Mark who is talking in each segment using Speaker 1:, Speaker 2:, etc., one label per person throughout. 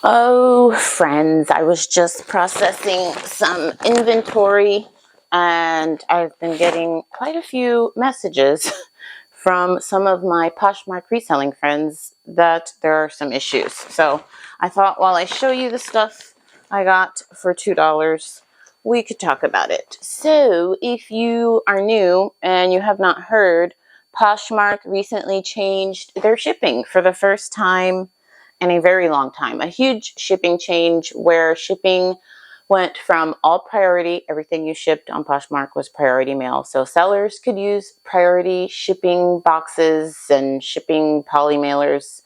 Speaker 1: Oh, friends, I was just processing some inventory and I've been getting quite a few messages from some of my Poshmark reselling friends that there are some issues. So I thought while I show you the stuff I got for $2, we could talk about it. So if you are new and you have not heard, Poshmark recently changed their shipping for the first time in a very long time. A huge shipping change where shipping went from all priority, everything you shipped on Poshmark was priority mail. So sellers could use priority shipping boxes and shipping poly mailers.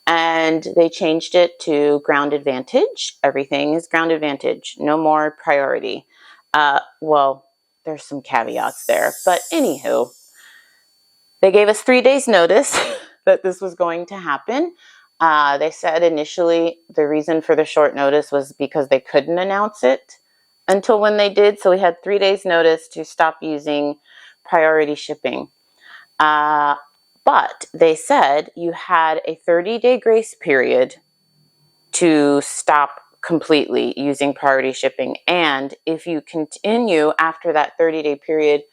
Speaker 1: And they changed it to ground advantage. Everything is ground advantage. No more priority. Well, there's some caveats there. But anywho, they gave us 3 days notice that this was going to happen. They said initially the reason for the short notice was because they couldn't announce it until when they did. So we had 3 days notice to stop using priority shipping. But they said you had a 30-day grace period to stop completely using priority shipping. And if you continue after that 30-day period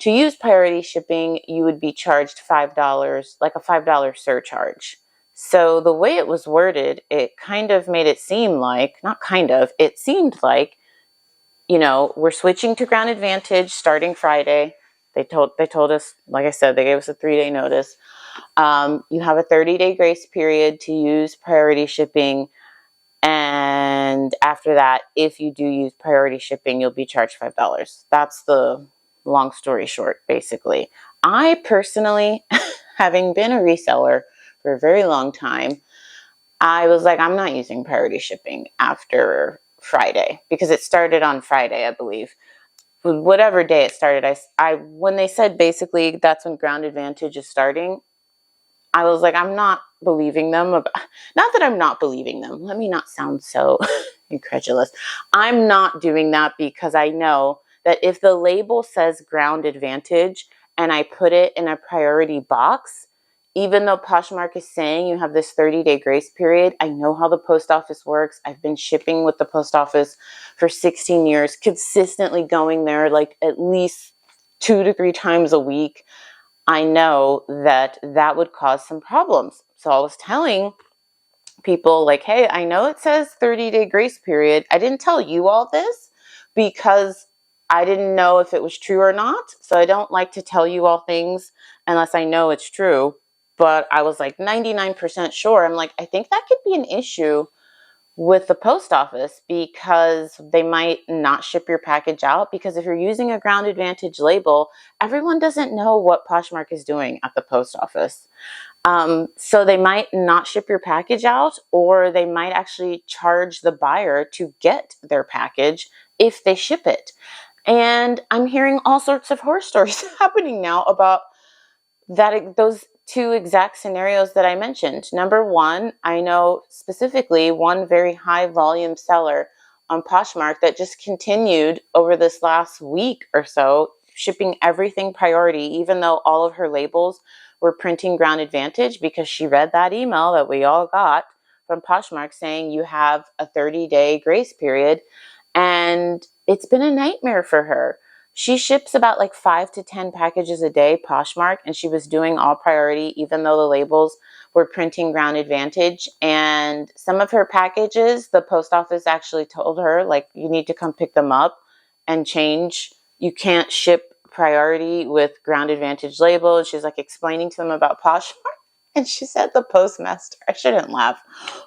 Speaker 1: to use priority shipping, you would be charged $5, like a $5 surcharge. So the way it was worded, it kind of made it seem like, not kind of, it seemed like, you know, we're switching to ground advantage starting Friday. They told us, like I said, they gave us a 3-day notice. You have a 30-day grace period to use priority shipping. And after that, if you do use priority shipping, you'll be charged $5. That's the long story short, basically. I personally, having been a reseller for a very long time, I was like, I'm not using priority shipping after Friday because it started on Friday, I believe. Whatever day it started, I when they said basically that's when ground advantage is starting, I was like, I'm not believing them. Not that I'm not believing them. Let me not sound so incredulous. I'm not doing that because I know that if the label says ground advantage and I put it in a priority box, even though Poshmark is saying you have this 30-day grace period, I know how the post office works. I've been shipping with the post office for 16 years, consistently going there like at least 2 to 3 times a week. I know that that would cause some problems. So I was telling people like, hey, I know it says 30-day grace period. I didn't tell you all this because I didn't know if it was true or not. So I don't like to tell you all things unless I know it's true. But I was like 99% sure. I'm like, I think that could be an issue with the post office because they might not ship your package out, because if you're using a ground advantage label, everyone doesn't know what Poshmark is doing at the post office. So they might not ship your package out, or they might actually charge the buyer to get their package if they ship it. And I'm hearing all sorts of horror stories happening now about that, those 2 exact scenarios that I mentioned. Number one, I know specifically one very high volume seller on Poshmark that just continued over this last week or so, shipping everything priority, even though all of her labels were printing ground advantage, because she read that email that we all got from Poshmark saying you have a 30-day grace period. And it's been a nightmare for her. She ships about like 5 to 10 packages a day, Poshmark, and she was doing all priority, even though the labels were printing ground advantage. And some of her packages, the post office actually told her, like, you need to come pick them up and change. You can't ship priority with ground advantage label. She's like explaining to them about Poshmark. And she said the postmaster, I shouldn't laugh,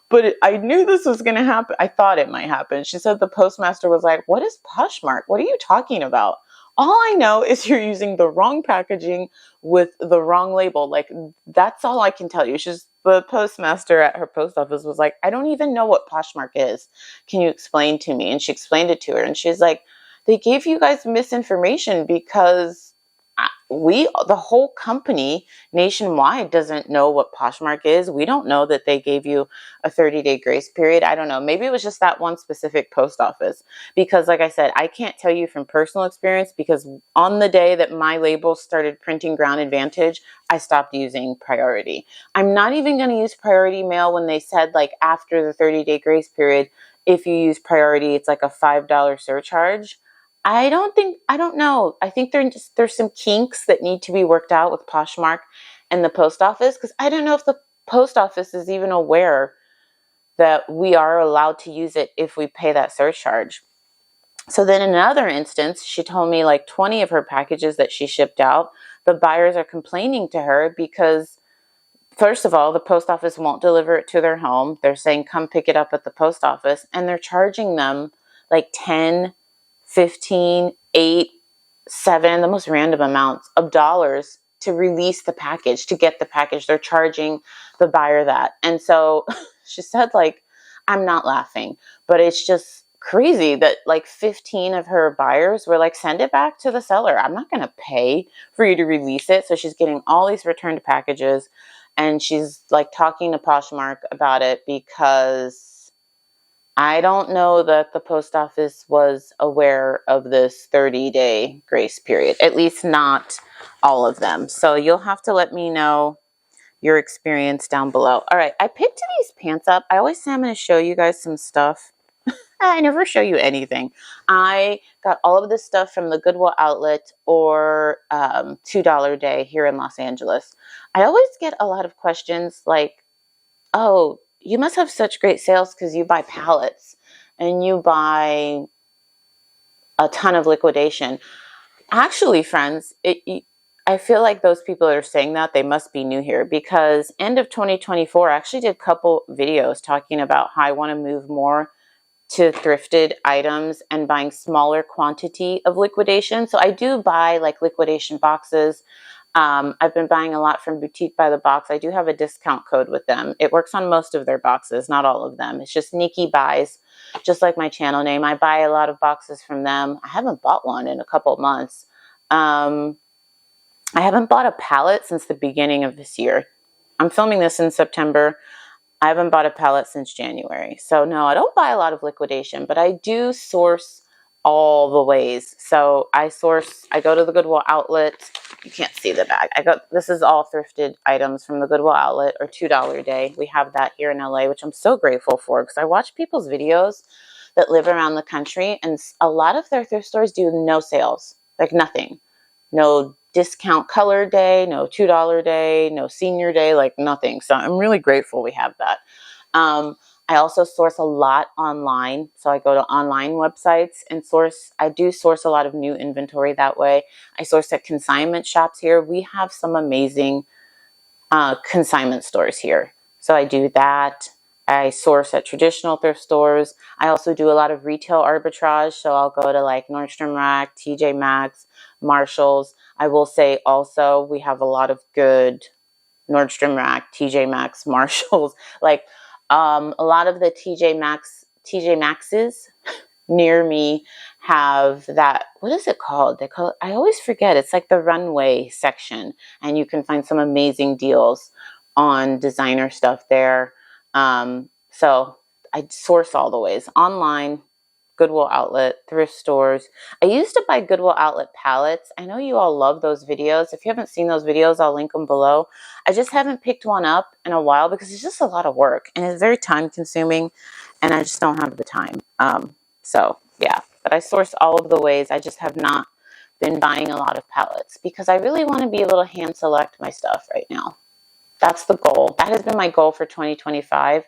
Speaker 1: but I knew this was going to happen. I thought it might happen. She said the postmaster was like, what is Poshmark? What are you talking about? All I know is you're using the wrong packaging with the wrong label. Like, that's all I can tell you. The postmaster at her post office was like, I don't even know what Poshmark is. Can you explain to me? And she explained it to her. And she's like, they gave you guys misinformation because the whole company nationwide doesn't know what Poshmark is. We don't know that they gave you a 30-day grace period. I don't know. Maybe it was just that one specific post office, because like I said, I can't tell you from personal experience, because on the day that my label started printing Ground Advantage, I stopped using Priority. I'm not even going to use Priority Mail when they said like after the 30-day grace period, if you use Priority, it's like a $5 surcharge. I don't know. I think there's some kinks that need to be worked out with Poshmark and the post office, because I don't know if the post office is even aware that we are allowed to use it if we pay that surcharge. So then in another instance, she told me like 20 of her packages that she shipped out, the buyers are complaining to her because, first of all, the post office won't deliver it to their home. They're saying, come pick it up at the post office. And they're charging them like 10, 15, 8, 7, the most random amounts of dollars to release the package, to get the package. They're charging the buyer that. And so she said, like, I'm not laughing, but it's just crazy that like 15 of her buyers were like, send it back to the seller. I'm not going to pay for you to release it. So she's getting all these returned packages, and she's like talking to Poshmark about it because I don't know that the post office was aware of this 30-day grace period, at least not all of them. So you'll have to let me know your experience down below. All right, I picked these pants up. I always say I'm going to show you guys some stuff. I never show you anything. I got all of this stuff from the Goodwill outlet or $2 Day here in Los Angeles. I always get a lot of questions like, oh, you must have such great sales because you buy pallets and you buy a ton of liquidation. Actually, friends, I feel like those people that are saying that, they must be new here, because end of 2024, I actually did a couple videos talking about how I want to move more to thrifted items and buying smaller quantity of liquidation. So I do buy like liquidation boxes. I've been buying a lot from Boutique by the Box. I do have a discount code with them. It works on most of their boxes, not all of them. It's just NikkiBeautyBlis, just like my channel name. I buy a lot of boxes from them. I haven't bought one in a couple of months. I haven't bought a pallet since the beginning of this year. I'm filming this in September. I haven't bought a pallet since January. So no, I don't buy a lot of liquidation, but I do source all the ways. So I go to the Goodwill outlet. You can't see the bag. This is all thrifted items from the Goodwill outlet or $2 Day. We have that here in LA, which I'm so grateful for, because I watch people's videos that live around the country, and a lot of their thrift stores do no sales, like nothing. No discount color day, no $2 day, no senior day, like nothing. So I'm really grateful we have that. I also source a lot online. So I go to online websites and I do source a lot of new inventory that way. I source at consignment shops here. We have some amazing consignment stores here. So I do that. I source at traditional thrift stores. I also do a lot of retail arbitrage. So I'll go to like Nordstrom Rack, TJ Maxx, Marshalls. I will say also we have a lot of good Nordstrom Rack, TJ Maxx, Marshalls. Like a lot of the TJ Maxx's near me have that, what is it called? I always forget. It's like the runway section, and you can find some amazing deals on designer stuff there. So I source all the ways: online, Goodwill outlet, thrift stores. I used to buy Goodwill outlet pallets. I know you all love those videos. If you haven't seen those videos, I'll link them below. I just haven't picked one up in a while because it's just a lot of work and it's very time consuming, and I just don't have the time. So yeah, but I source all of the ways. I just have not been buying a lot of pallets because I really want to be able to hand select my stuff right now. That's the goal. That has been my goal for 2025,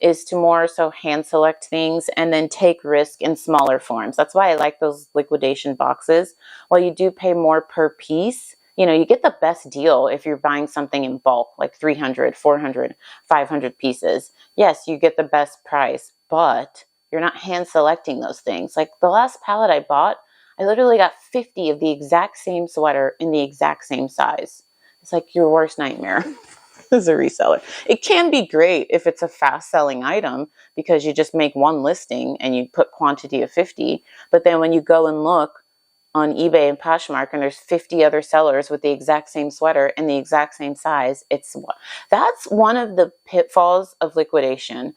Speaker 1: is to more so hand select things and then take risk in smaller forms. That's why I like those liquidation boxes. While you do pay more per piece, you get the best deal if you're buying something in bulk, like 300, 400, 500 pieces. Yes, you get the best price, but you're not hand selecting those things. Like the last pallet I bought, I literally got 50 of the exact same sweater in the exact same size. It's like your worst nightmare. As a reseller. It can be great if it's a fast selling item because you just make one listing and you put quantity of 50. But then when you go and look on eBay and Poshmark and there's 50 other sellers with the exact same sweater and the exact same size, that's one of the pitfalls of liquidation.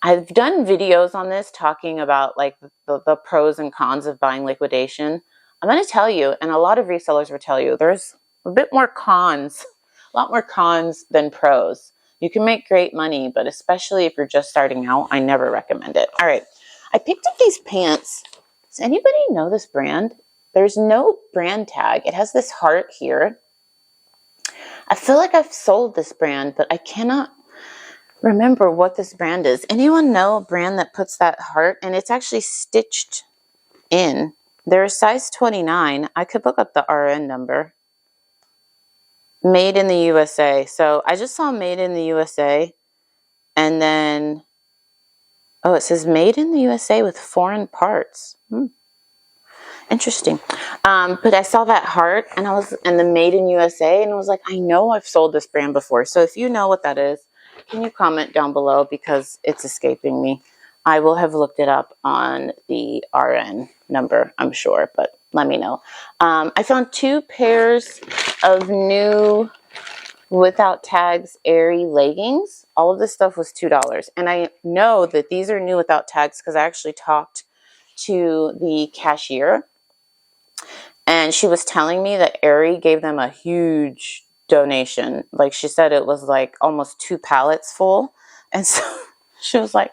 Speaker 1: I've done videos on this talking about like the pros and cons of buying liquidation. I'm going to tell you, and a lot of resellers will tell you, there's a bit more cons, a lot more cons than pros. You can make great money, but especially if you're just starting out, I never recommend it. All right, I picked up these pants. Does anybody know this brand? There's no brand tag. It has this heart here. I feel like I've sold this brand, but I cannot remember what this brand is. Anyone know a brand that puts that heart? And it's actually stitched in. They're a size 29. I could look up the RN number. Made in the USA. So I just saw made in the USA. And then, oh, it says made in the USA with foreign parts. Interesting. But I saw that heart and the made in USA. And I was like, I know I've sold this brand before. So if you know what that is, can you comment down below because it's escaping me. I will have looked it up on the RN number, I'm sure, but let me know. I found 2 pairs of new without tags Aerie leggings. All of this stuff was $2. And I know that these are new without tags because I actually talked to the cashier. And she was telling me that Aerie gave them a huge donation. Like she said, it was like almost 2 pallets full. And so she was like,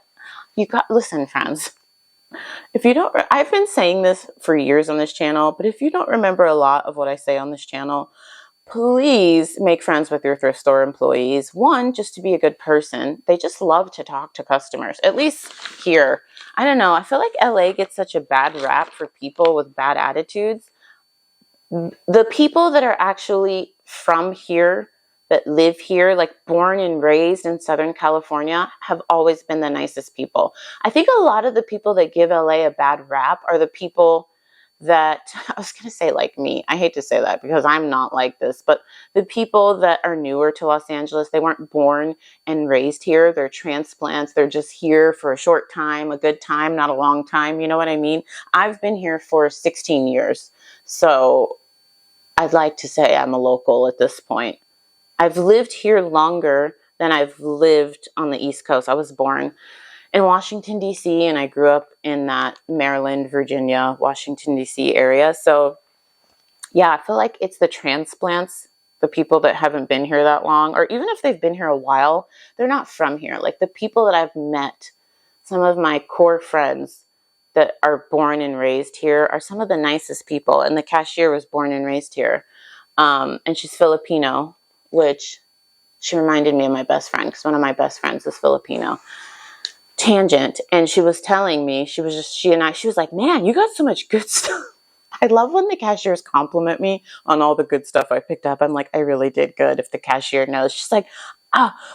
Speaker 1: listen, friends, if you don't, I've been saying this for years on this channel, but if you don't remember a lot of what I say on this channel, please make friends with your thrift store employees. One, just to be a good person. They just love to talk to customers, at least here. I don't know. I feel like LA gets such a bad rap for people with bad attitudes. The people that are actually from here, that live here, like born and raised in Southern California, have always been the nicest people. I think a lot of the people that give LA a bad rap are the people that, I was going to say like me. I hate to say that because I'm not like this, but the people that are newer to Los Angeles, they weren't born and raised here. They're transplants. They're just here for a short time, a good time, not a long time. You know what I mean? I've been here for 16 years. So I'd like to say I'm a local at this point. I've lived here longer than I've lived on the East Coast. I was born in Washington, D.C., and I grew up in that Maryland, Virginia, Washington, D.C. area. So, yeah, I feel like it's the transplants, the people that haven't been here that long, or even if they've been here a while, they're not from here. Like the people that I've met, some of my core friends that are born and raised here are some of the nicest people. And the cashier was born and raised here. And she's Filipino, which she reminded me of my best friend because one of my best friends is Filipino. Tangent. And she was telling me, she was like, man, you got so much good stuff. I love when the cashiers compliment me on all the good stuff I picked up. I'm like, I really did good. If the cashier knows, she's like,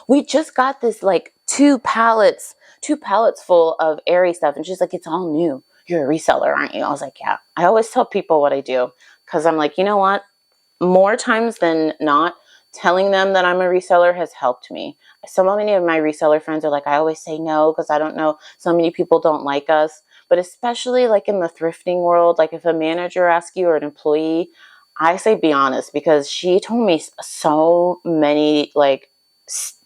Speaker 1: we just got this like 2 pallets full of Aerie stuff. And she's like, it's all new. You're a reseller, aren't you? I was like, yeah. I always tell people what I do because I'm like, you know what? More times than not, telling them that I'm a reseller has helped me. So many of my reseller friends are like, I always say no because I don't know. So many people don't like us. But especially like in the thrifting world, like if a manager asks you or an employee, I say be honest because she told me so many like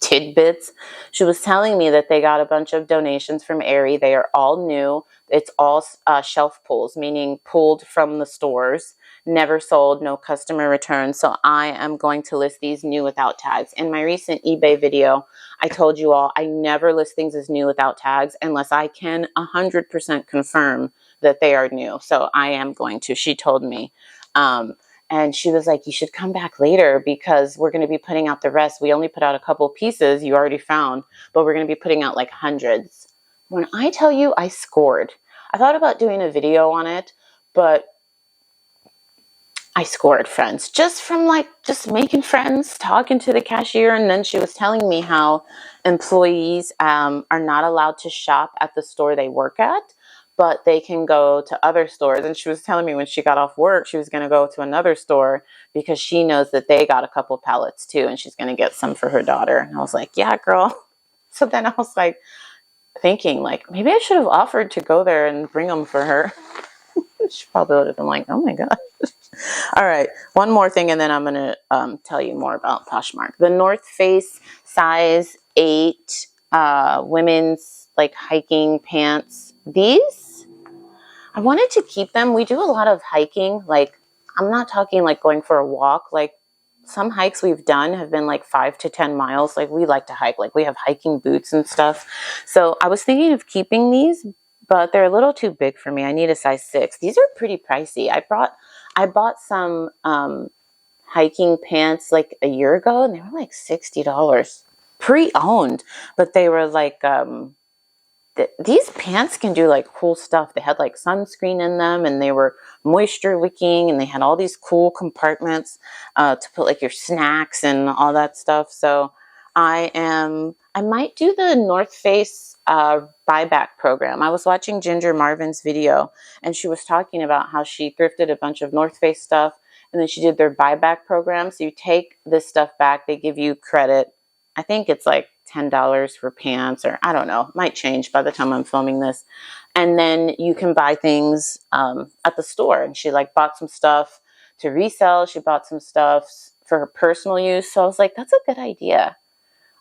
Speaker 1: tidbits. She was telling me that they got a bunch of donations from Aerie. They are all new. It's all shelf pulls, meaning pulled from the stores. Never sold, no customer returns. So I am going to list these new without tags. In my recent eBay video, I told you all I never list things as new without tags unless I can 100% confirm that they are new. So I am going to. She told me. And she was like, you should come back later because we're going to be putting out the rest. We only put out a couple pieces you already found, but we're going to be putting out like hundreds. When I tell you I scored, I thought about doing a video on it, but I scored, friends, just from just making friends, talking to the cashier. And then she was telling me how employees are not allowed to shop at the store they work at, but they can go to other stores. And she was telling me when she got off work, she was going to go to another store because she knows that they got a couple pallets too. And she's going to get some for her daughter. And I was like, yeah, girl. So then I was like thinking like, maybe I should have offered to go there and bring them for her. She probably would have been like, oh my God. All right, one more thing, and then I'm going to tell you more about Poshmark. The North Face size 8 women's like hiking pants. These, I wanted to keep them. We do a lot of hiking. Like, I'm not talking like going for a walk. Like, some hikes we've done have been like 5 to 10 miles. Like, we like to hike. Like, we have hiking boots and stuff. So I was thinking of keeping these, but they're a little too big for me. I need a size 6. These are pretty pricey. I bought some hiking pants like a year ago, and they were like $60 pre-owned, but they were like these pants can do like cool stuff. They had like sunscreen in them, and they were moisture wicking, and they had all these cool compartments to put like your snacks and all that stuff. So I might do the North Face buyback program. I was watching Ginger Marvin's video, and she was talking about how she thrifted a bunch of North Face stuff, and then she did their buyback program. So you take this stuff back, they give you credit. I think it's like $10 for pants, or I don't know, might change by the time I'm filming this. And then you can buy things at the store. And she like bought some stuff to resell. She bought some stuff for her personal use. So I was like, that's a good idea.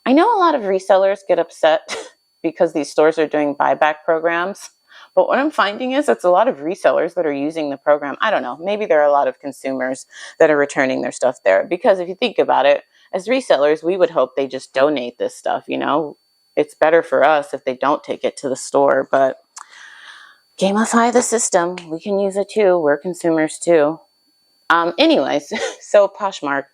Speaker 1: I know a lot of resellers get upset because these stores are doing buyback programs. But what I'm finding is it's a lot of resellers that are using the program. I don't know. Maybe there are a lot of consumers that are returning their stuff there. Because if you think about it, as resellers, we would hope they just donate this stuff, you know. It's better for us if they don't take it to the store. But gamify the system. We can use it too. We're consumers too. Anyways, so Poshmark.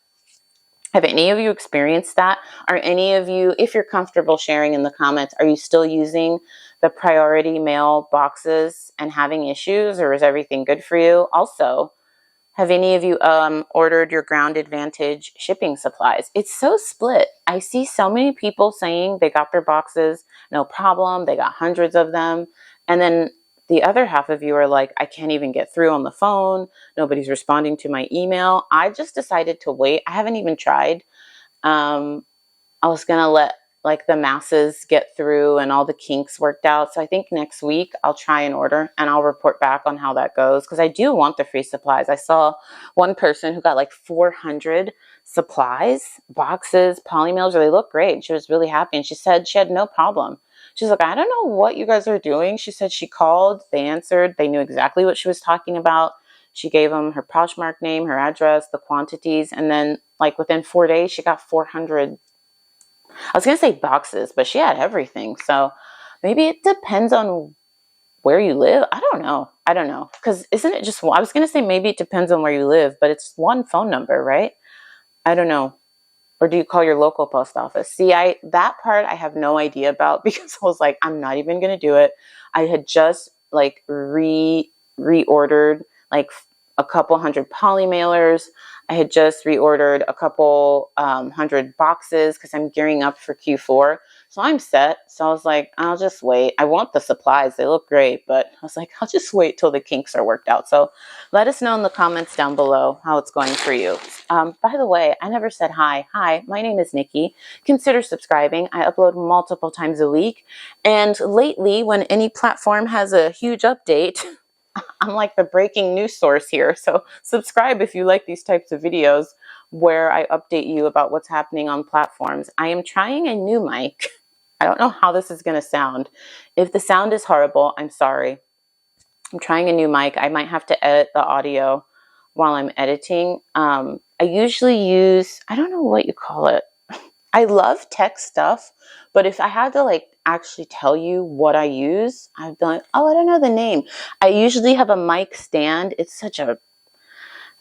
Speaker 1: Have any of you experienced that? Are any of you, if you're comfortable sharing in the comments, are you still using the priority mail boxes and having issues, or is everything good for you? Also, have any of you ordered your Ground Advantage shipping supplies? It's so split. I see so many people saying they got their boxes, no problem, they got hundreds of them. And then the other half of you are like, I can't even get through on the phone. Nobody's responding to my email. I just decided to wait. I haven't even tried. I was going to let like the masses get through and all the kinks worked out. So I think next week I'll try and order, and I'll report back on how that goes, because I do want the free supplies. I saw one person who got like 400 supplies, boxes, polymails. They look great. And she was really happy. And she said she had no problem. She's like, I don't know what you guys are doing. She said she called, they answered, they knew exactly what she was talking about. She gave them her Poshmark name, her address, the quantities, and then like within 4 days, she got 400. I was going to say boxes, but she had everything. So maybe it depends on where you live. I don't know. Because isn't it just, I was going to say maybe it depends on where you live, but it's one phone number, right? I don't know. Or do you call your local post office? See, that part I have no idea about, because I was like, I'm not even going to do it. I had just like reordered like a couple hundred poly mailers. I had just reordered a couple hundred boxes because I'm gearing up for Q4. So I'm set. So I was like, I'll just wait. I want the supplies. They look great. But I was like, I'll just wait till the kinks are worked out. So let us know in the comments down below how it's going for you. By the way, I never said hi. Hi, my name is Nikki. Consider subscribing. I upload multiple times a week. And lately, when any platform has a huge update, I'm like the breaking news source here. So subscribe if you like these types of videos where I update you about what's happening on platforms. I am trying a new mic. I don't know how this is going to sound. If the sound is horrible, I'm sorry. I'm trying a new mic. I might have to edit the audio while I'm editing. I usually use, I don't know what you call it. I love tech stuff, but if I had to like actually tell you what I use, I'd be like, oh, I don't know the name. I usually have a mic stand. It's such a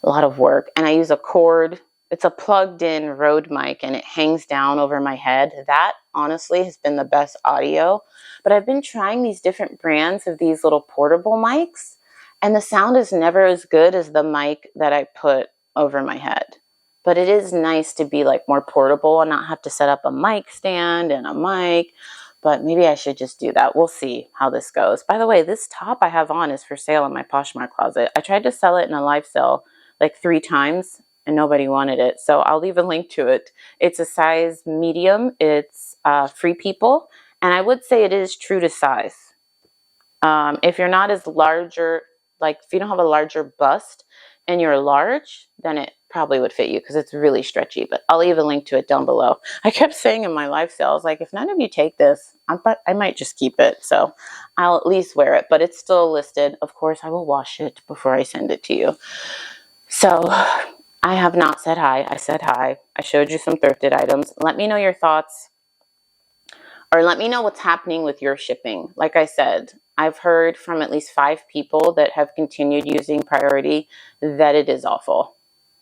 Speaker 1: lot of work. And I use a cord. It's a plugged in Rode mic, and it hangs down over my head. That honestly has been the best audio. But I've been trying these different brands of these little portable mics, and the sound is never as good as the mic that I put over my head. But it is nice to be like more portable and not have to set up a mic stand and a mic. But maybe I should just do that. We'll see how this goes. By the way, this top I have on is for sale in my Poshmark closet. I tried to sell it in a live sale like 3 times and nobody wanted it. So I'll leave a link to it. It's a size medium. It's Free People. And I would say it is true to size. If you're not as larger, like if you don't have a larger bust and you're large, then it probably would fit you because it's really stretchy. But I'll leave a link to it down below. I kept saying in my live sales, like, if none of you take this, I might just keep it. So I'll at least wear it, but it's still listed. Of course, I will wash it before I send it to you. So I have not said hi. I said hi. I showed you some thrifted items. Let me know your thoughts, or let me know what's happening with your shipping. Like I said, I've heard from at least 5 people that have continued using Priority that it is awful.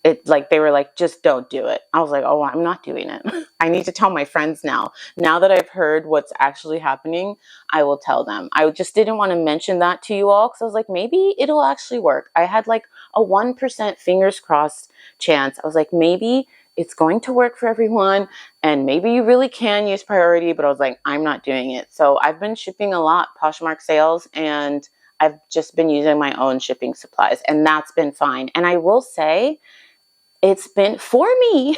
Speaker 1: They were like, just don't do it. I was like, oh, I'm not doing it. I need to tell my friends now. Now that I've heard what's actually happening, I will tell them. I just didn't want to mention that to you all because I was like, maybe it'll actually work. I had like a 1% fingers crossed chance. I was like, maybe it's going to work for everyone and maybe you really can use Priority, but I was like, I'm not doing it. So I've been shipping a lot, Poshmark sales, and I've just been using my own shipping supplies, and that's been fine. And I will say, it's been, for me,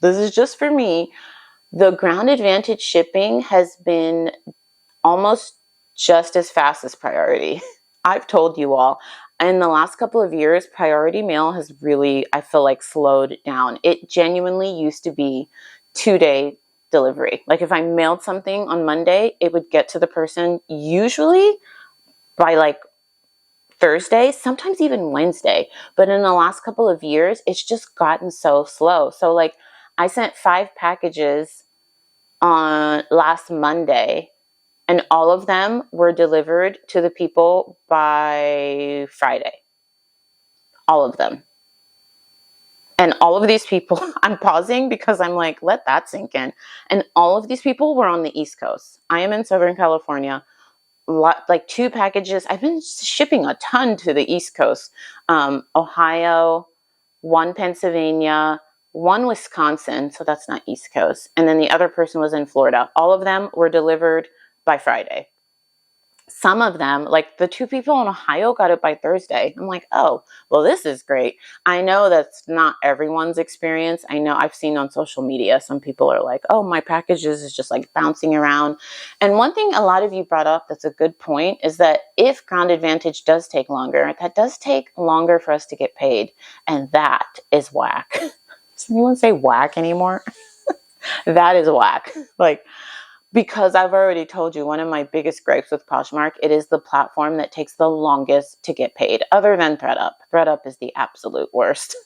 Speaker 1: this is just for me, the Ground Advantage shipping has been almost just as fast as Priority. I've told you all, in the last couple of years, Priority mail has really, I feel like, slowed down. It genuinely used to be 2-day delivery. Like if I mailed something on Monday, it would get to the person usually by like Thursday, sometimes even Wednesday. But in the last couple of years, it's just gotten so slow. So like I sent 5 packages on last Monday, and all of them were delivered to the people by Friday. All of them. And all of these people, I'm pausing because I'm like, let that sink in. And all of these people were on the East Coast. I am in Southern California. Like 2 packages. I've been shipping a ton to the East Coast. Ohio, 1 Pennsylvania, 1 Wisconsin, so that's not East Coast. And then the other person was in Florida. All of them were delivered by Friday. Some of them, like the 2 people in Ohio, got it by Thursday. I'm like, oh, well, this is great. I know that's not everyone's experience. I know I've seen on social media, some people are like, oh, my packages is just like bouncing around. And one thing a lot of you brought up that's a good point is that if Ground Advantage does take longer, that does take longer for us to get paid. And that is whack. Does anyone say whack anymore? That is whack. Like, because I've already told you, one of my biggest gripes with Poshmark, it is the platform that takes the longest to get paid, other than ThreadUp. ThreadUp is the absolute worst.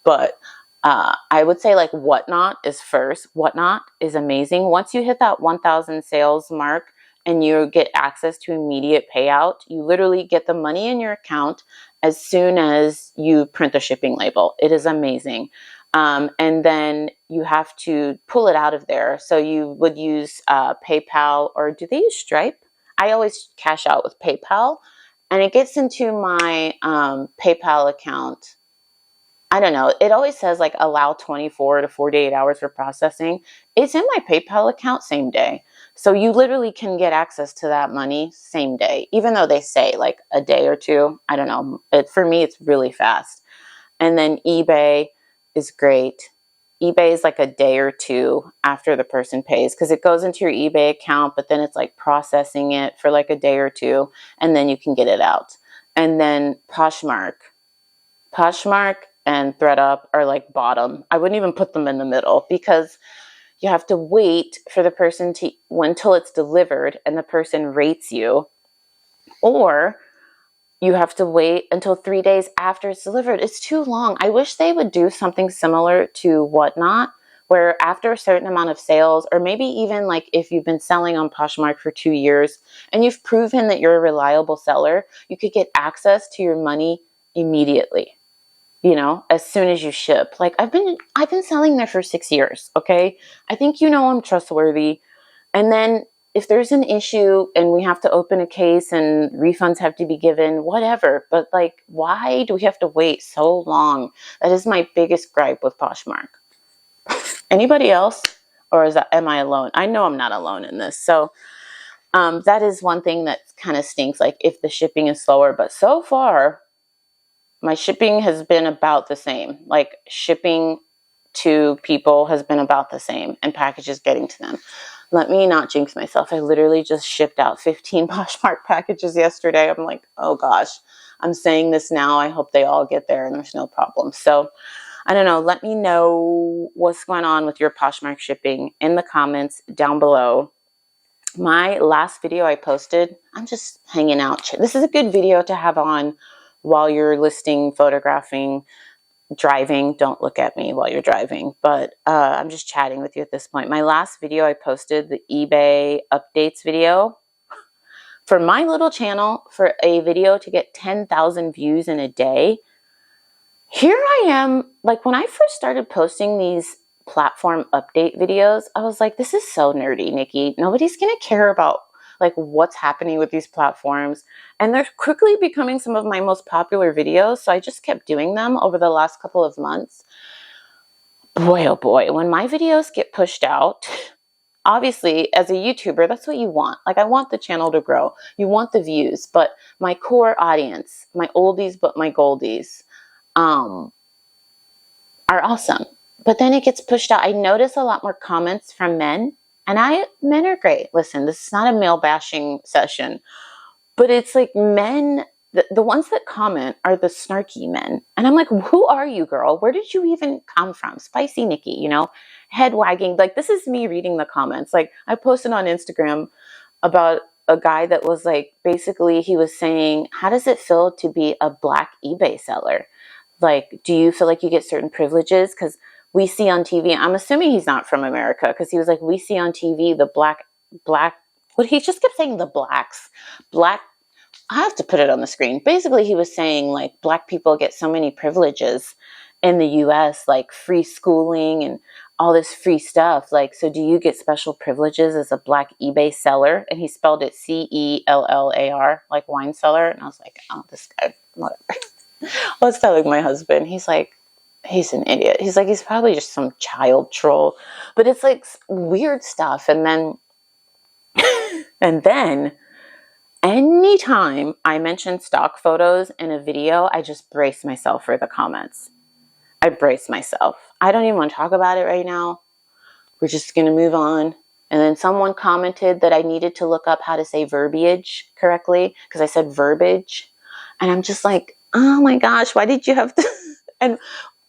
Speaker 1: But I would say like Whatnot is first. Whatnot is amazing. Once you hit that 1,000 sales mark and you get access to immediate payout, you literally get the money in your account as soon as you print the shipping label. It is amazing. And then you have to pull it out of there. So you would use PayPal, or do they use Stripe? I always cash out with PayPal, and it gets into my PayPal account. I don't know. It always says like allow 24 to 48 hours for processing. It's in my PayPal account same day. So you literally can get access to that money same day, even though they say like a day or 2. I don't know. For me, it's really fast. And then eBay is great. eBay is like a day or 2 after the person pays, because it goes into your eBay account, but then it's like processing it for like a day or 2, and then you can get it out. And then Poshmark and ThreadUp are like bottom. I wouldn't even put them in the middle, because you have to wait for the person to until it's delivered and the person rates you, or you have to wait until 3 days after it's delivered. It's too long. I wish they would do something similar to Whatnot, where after a certain amount of sales, or maybe even like if you've been selling on Poshmark for 2 years and you've proven that you're a reliable seller, you could get access to your money immediately, you know, as soon as you ship. Like I've been selling there for 6 years. Okay. I think, you know, I'm trustworthy. And then if there's an issue and we have to open a case and refunds have to be given, whatever. But like, why do we have to wait so long? That is my biggest gripe with Poshmark. Anybody else? Or am I alone? I know I'm not alone in this. So that is one thing that kind of stinks, like if the shipping is slower. But so far, my shipping has been about the same. Like shipping to people has been about the same, and packages getting to them. Let me not jinx myself. I literally just shipped out 15 Poshmark packages yesterday. I'm like, oh gosh, I'm saying this now. I hope they all get there and there's no problem. So I don't know. Let me know what's going on with your Poshmark shipping in the comments down below. My last video I posted, I'm just hanging out. This is a good video to have on while you're listing, photographing, driving. Don't look at me while you're driving, but I'm just chatting with you at this point. My last video I posted, the eBay updates video. For my little channel, for a video to get 10,000 views in a day, here I am, like when I first started posting these platform update videos, I was like, this is so nerdy, Nikki. Nobody's going to care about like what's happening with these platforms. And they're quickly becoming some of my most popular videos. So I just kept doing them over the last couple of months. Boy, oh boy, when my videos get pushed out, obviously as a YouTuber, that's what you want. Like I want the channel to grow. You want the views, but my core audience, my oldies but my goldies, are awesome. But then it gets pushed out. I notice a lot more comments from men, and men are great. Listen, this is not a male bashing session, but it's like men, the ones that comment are the snarky men. And I'm like, who are you, girl? Where did you even come from? Spicy Nikki, you know, head wagging. Like this is me reading the comments. Like I posted on Instagram about a guy that was like, basically he was saying, how does it feel to be a Black eBay seller? Like, do you feel like you get certain privileges? Because we see on TV, I'm assuming he's not from America, because he was like, we see on TV the black, what he just kept saying, the blacks, black, I have to put it on the screen. Basically, he was saying like Black people get so many privileges in the US, like free schooling and all this free stuff. Like, so do you get special privileges as a Black eBay seller? And he spelled it C-E-L-L-A-R, like wine seller. And I was like, oh, this guy, whatever. I was telling my husband, he's like, he's an idiot. He's like, he's probably just some child troll. But it's like weird stuff. And then anytime I mention stock photos in a video, I just brace myself for the comments. I brace myself. I don't even want to talk about it right now. We're just going to move on. And then someone commented that I needed to look up how to say verbiage correctly, because I said verbiage. And I'm just like, oh my gosh, why did you have to? And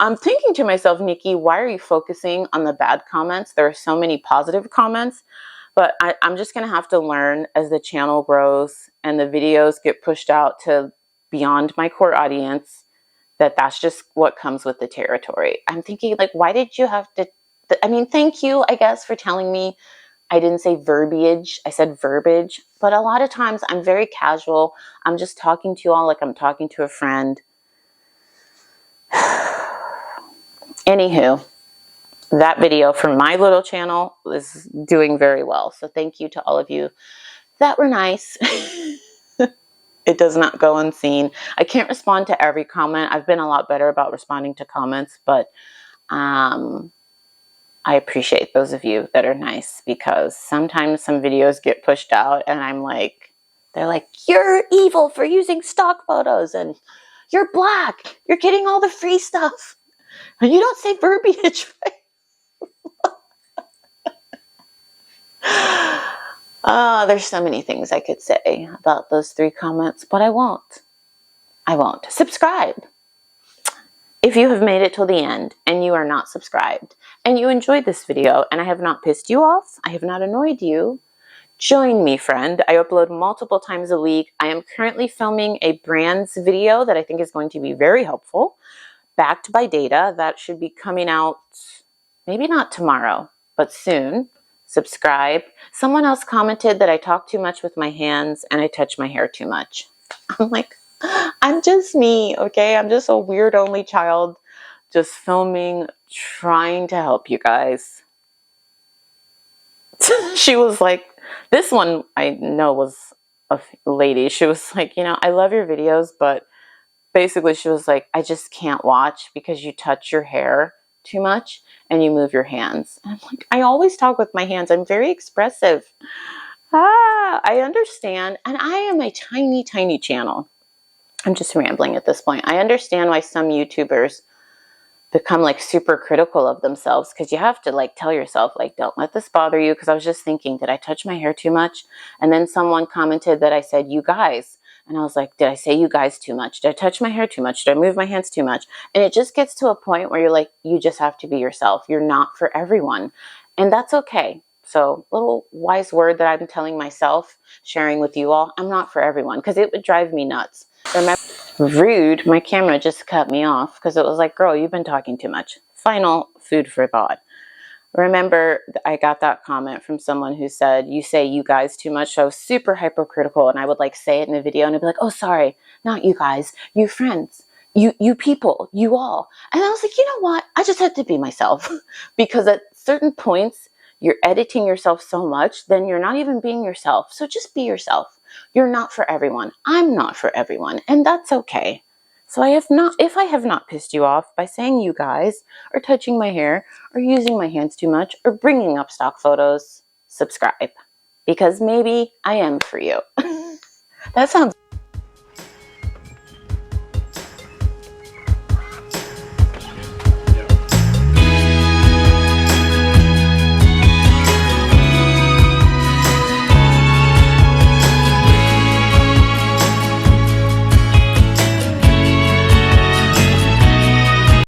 Speaker 1: I'm thinking to myself, Nikki, why are you focusing on the bad comments? There are so many positive comments, but I'm just going to have to learn as the channel grows and the videos get pushed out to beyond my core audience, that's just what comes with the territory. I'm thinking like, why did you have to? I mean, thank you, I guess, for telling me I didn't say verbiage. I said verbiage. But a lot of times I'm very casual. I'm just talking to you all like I'm talking to a friend. Anywho, that video from my little channel is doing very well. So thank you to all of you that were nice. It does not go unseen. I can't respond to every comment. I've been a lot better about responding to comments, but I appreciate those of you that are nice, because sometimes some videos get pushed out and I'm like, they're like, you're evil for using stock photos and you're Black. You're getting all the free stuff. And you don't say verbiage right. There's so many things I could say about those 3 comments, but I won't. I won't. Subscribe. If you have made it till the end and you are not subscribed and you enjoyed this video and I have not pissed you off, I have not annoyed you, join me, friend. I upload multiple times a week. I am currently filming a brands video that I think is going to be very helpful, backed by data. That should be coming out maybe not tomorrow, but soon. Subscribe. Someone else commented that I talk too much with my hands and I touch my hair too much. I'm like, I'm just me, okay? I'm just a weird only child just filming, trying to help you guys. She was like, this one I know was a lady. She was like, you know, I love your videos, but basically she was like, I just can't watch because you touch your hair too much and you move your hands. And I'm like, I always talk with my hands. I'm very expressive. I understand. And I am a tiny, tiny channel. I'm just rambling at this point. I understand why some YouTubers become like super critical of themselves, because you have to like tell yourself like, don't let this bother you. Because I was just thinking, did I touch my hair too much? And then someone commented that I said, you guys, And I was like, did I say you guys too much? Did I touch my hair too much? Did I move my hands too much? And it just gets to a point where you're like, you just have to be yourself. You're not for everyone. And that's okay. So, little wise word that I'm telling myself, sharing with you all, I'm not for everyone, because it would drive me nuts. Remember, rude, my camera just cut me off because it was like, girl, you've been talking too much. Final food for thought. Remember, I got that comment from someone who said, you say you guys too much. So I was super hypocritical, and I would like say it in a video and I'd be like, oh, sorry, not you guys, you friends, you people, you all. And I was like, you know what? I just had to be myself because at certain points, you're editing yourself so much, then you're not even being yourself. So just be yourself. You're not for everyone. I'm not for everyone. And that's okay. So if I have not pissed you off by saying you guys, or touching my hair, or using my hands too much, or bringing up stock photos, subscribe. Because maybe I am for you. That sounds